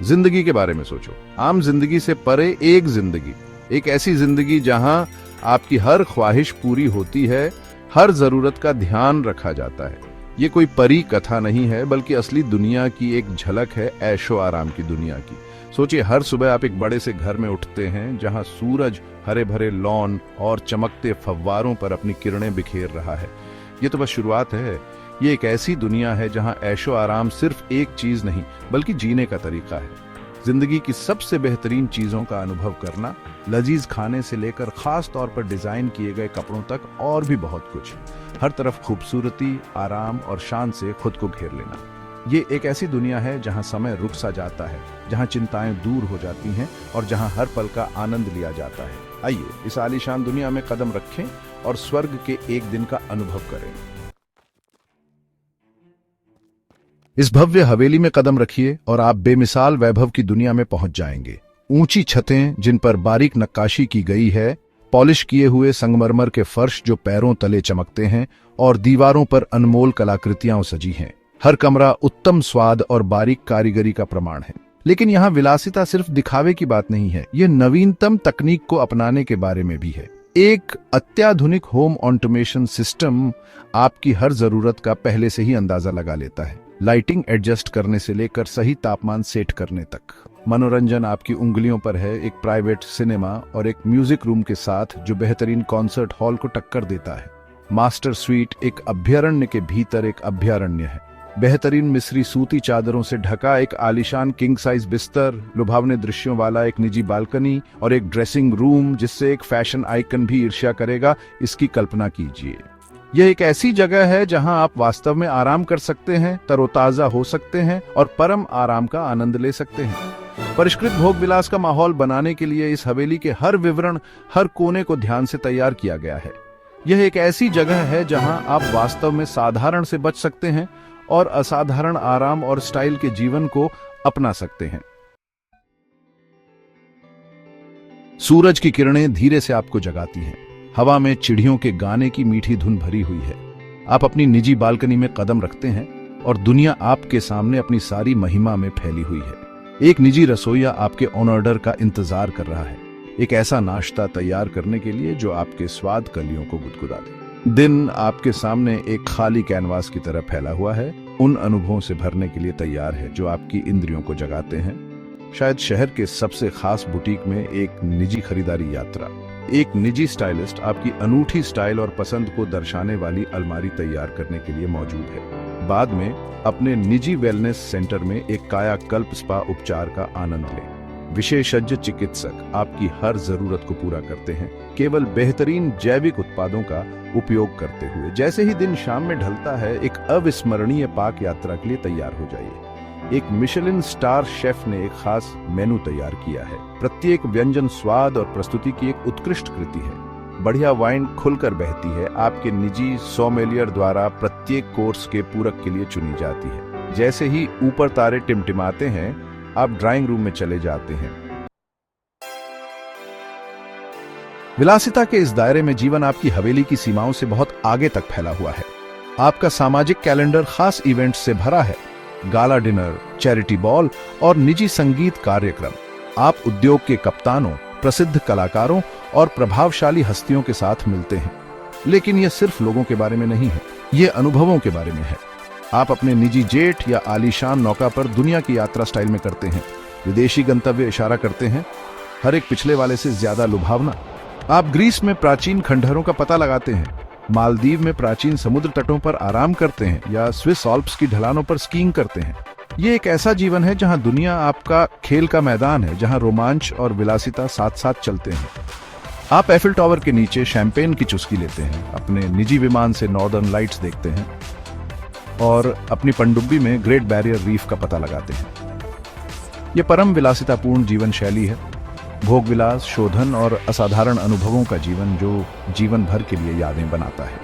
जिंदगी के बारे में सोचो। आम जिंदगी से परे एक जिंदगी, एक ऐसी जिंदगी जहां आपकी हर ख्वाहिश पूरी होती है, हर जरूरत का ध्यान रखा जाता है। ये कोई परी कथा नहीं है, बल्कि असली दुनिया की एक झलक है, ऐशो आराम की दुनिया की। सोचिए, हर सुबह आप एक बड़े से घर में उठते हैं जहां सूरज हरे भरे लॉन और चमकते फव्वारों पर अपनी किरणें बिखेर रहा है। ये तो बस शुरुआत है। ये एक ऐसी दुनिया है जहां ऐशो आराम सिर्फ एक चीज नहीं, बल्कि जीने का तरीका है। जिंदगी की सबसे बेहतरीन चीजों का अनुभव करना, लजीज खाने से लेकर खास तौर पर डिजाइन किए गए कपड़ों तक, और भी बहुत कुछ। हर तरफ खूबसूरती, आराम और शान से खुद को घेर लेना। ये एक ऐसी दुनिया है जहां समय रुक सा जाता है, जहां चिंताएं दूर हो जाती हैं और जहां हर पल का आनंद लिया जाता है। आइए इस आलीशान दुनिया में कदम रखें और स्वर्ग के एक दिन का अनुभव करें। इस भव्य हवेली में कदम रखिए और आप बेमिसाल वैभव की दुनिया में पहुंच जाएंगे। ऊंची छतें जिन पर बारीक नक्काशी की गई है, पॉलिश किए हुए संगमरमर के फर्श जो पैरों तले चमकते हैं, और दीवारों पर अनमोल कलाकृतियां सजी हैं। हर कमरा उत्तम स्वाद और बारीक कारीगरी का प्रमाण है। लेकिन यहाँ विलासिता सिर्फ दिखावे की बात नहीं है, ये नवीनतम तकनीक को अपनाने के बारे में भी है। एक अत्याधुनिक होम ऑटोमेशन सिस्टम आपकी हर जरूरत का पहले से ही अंदाजा लगा लेता है। लाइटिंग एडजस्ट करने से लेकर सही तापमान सेट करने तक। मनोरंजन आपकी उंगलियों पर है, एक प्राइवेट सिनेमा और एक म्यूजिक रूम के साथ जो बेहतरीन कॉन्सर्ट हॉल को टक्कर देता है। मास्टर स्वीट एक अभ्यारण्य के भीतर एक अभ्यारण्य है। बेहतरीन मिस्री सूती चादरों से ढका एक आलीशान किंग साइज बिस्तर, लुभावने दृश्यों वाला एक निजी बालकनी और एक ड्रेसिंग रूम जिससे एक फैशन आइकन भी ईर्ष्या करेगा, इसकी कल्पना कीजिए। यह एक ऐसी जगह है जहां आप वास्तव में आराम कर सकते हैं, तरोताजा हो सकते हैं और परम आराम का आनंद ले सकते हैं। परिष्कृत भोग विलास का माहौल बनाने के लिए इस हवेली के हर विवरण, हर कोने को ध्यान से तैयार किया गया है। यह एक ऐसी जगह है जहां आप वास्तव में साधारण से बच सकते हैं और असाधारण आराम और स्टाइल के जीवन को अपना सकते हैं। सूरज की किरणें धीरे से आपको जगाती हैं। हवा में चिड़ियों के गाने की मीठी धुन भरी हुई है। आप अपनी निजी बालकनी में कदम रखते हैं और दुनिया आपके सामने अपनी सारी महिमा में फैली हुई है। एक निजी रसोइया आपके ऑर्डर का इंतजार कर रहा है, एक ऐसा नाश्ता तैयार करने के लिए जो आपके स्वाद कलियों को गुदगुदा दे। दिन आपके सामने एक खाली कैनवास की तरह फैला हुआ है, उन अनुभवों से भरने के लिए तैयार है जो आपकी इंद्रियों को जगाते हैं। शायद शहर के सबसे खास बुटीक में एक निजी खरीदारी यात्रा। एक निजी स्टाइलिस्ट आपकी अनूठी स्टाइल और पसंद को दर्शाने वाली अलमारी तैयार करने के लिए मौजूद है। बाद में अपने निजी वेलनेस सेंटर में एक कायाकल्प स्पा उपचार का आनंद लें। विशेषज्ञ चिकित्सक आपकी हर जरूरत को पूरा करते हैं, केवल बेहतरीन जैविक उत्पादों का उपयोग करते हुए। जैसे ही दिन शाम में ढलता है, एक अविस्मरणीय पाक यात्रा के लिए तैयार हो जाइए। एक मिशेलिन स्टार शेफ ने एक खास मेनू तैयार किया है। प्रत्येक व्यंजन स्वाद और प्रस्तुति की एक उत्कृष्ट कृति है। बढ़िया वाइन खुलकर बहती है, आपके निजी सोमेलियर द्वारा प्रत्येक कोर्स के पूरक के लिए चुनी जाती है। जैसे ही ऊपर तारे टिमटिमाते हैं, आप ड्राइंग रूम में चले जाते हैं। विलासिता के इस दायरे में जीवन आपकी हवेली की सीमाओं से बहुत आगे तक फैला हुआ है। आपका सामाजिक कैलेंडर खास इवेंट्स से भरा है। गाला डिनर, चैरिटी बॉल और निजी संगीत कार्यक्रम। आप उद्योग के कप्तानों, प्रसिद्ध कलाकारों और प्रभावशाली हस्तियों के साथ मिलते हैं। लेकिन यह सिर्फ लोगों के बारे में नहीं है, यह अनुभवों के बारे में है। आप अपने निजी जेट या आलीशान नौका पर दुनिया की यात्रा स्टाइल में करते हैं। विदेशी गंतव्य इशारा करते हैं, हर एक पिछले वाले से ज्यादा लुभावना। आप ग्रीस में प्राचीन खंडहरों का पता लगाते हैं, मालदीव में प्राचीन समुद्र तटों पर आराम करते हैं या स्विस ऑल्प्स की ढलानों पर स्कीइंग करते हैं। ये एक ऐसा जीवन है जहां दुनिया आपका खेल का मैदान है, जहां रोमांच और विलासिता साथ साथ चलते हैं। आप एफिल टावर के नीचे शैंपेन की चुस्की लेते हैं, अपने निजी विमान से नॉर्दर्न लाइट्स देखते हैं और अपनी पनडुब्बी में ग्रेट बैरियर रीफ का पता लगाते हैं। यह परम विलासितापूर्ण जीवन शैली है। भोग विलास, शोधन और असाधारण अनुभवों का जीवन जो जीवन भर के लिए यादें बनाता है।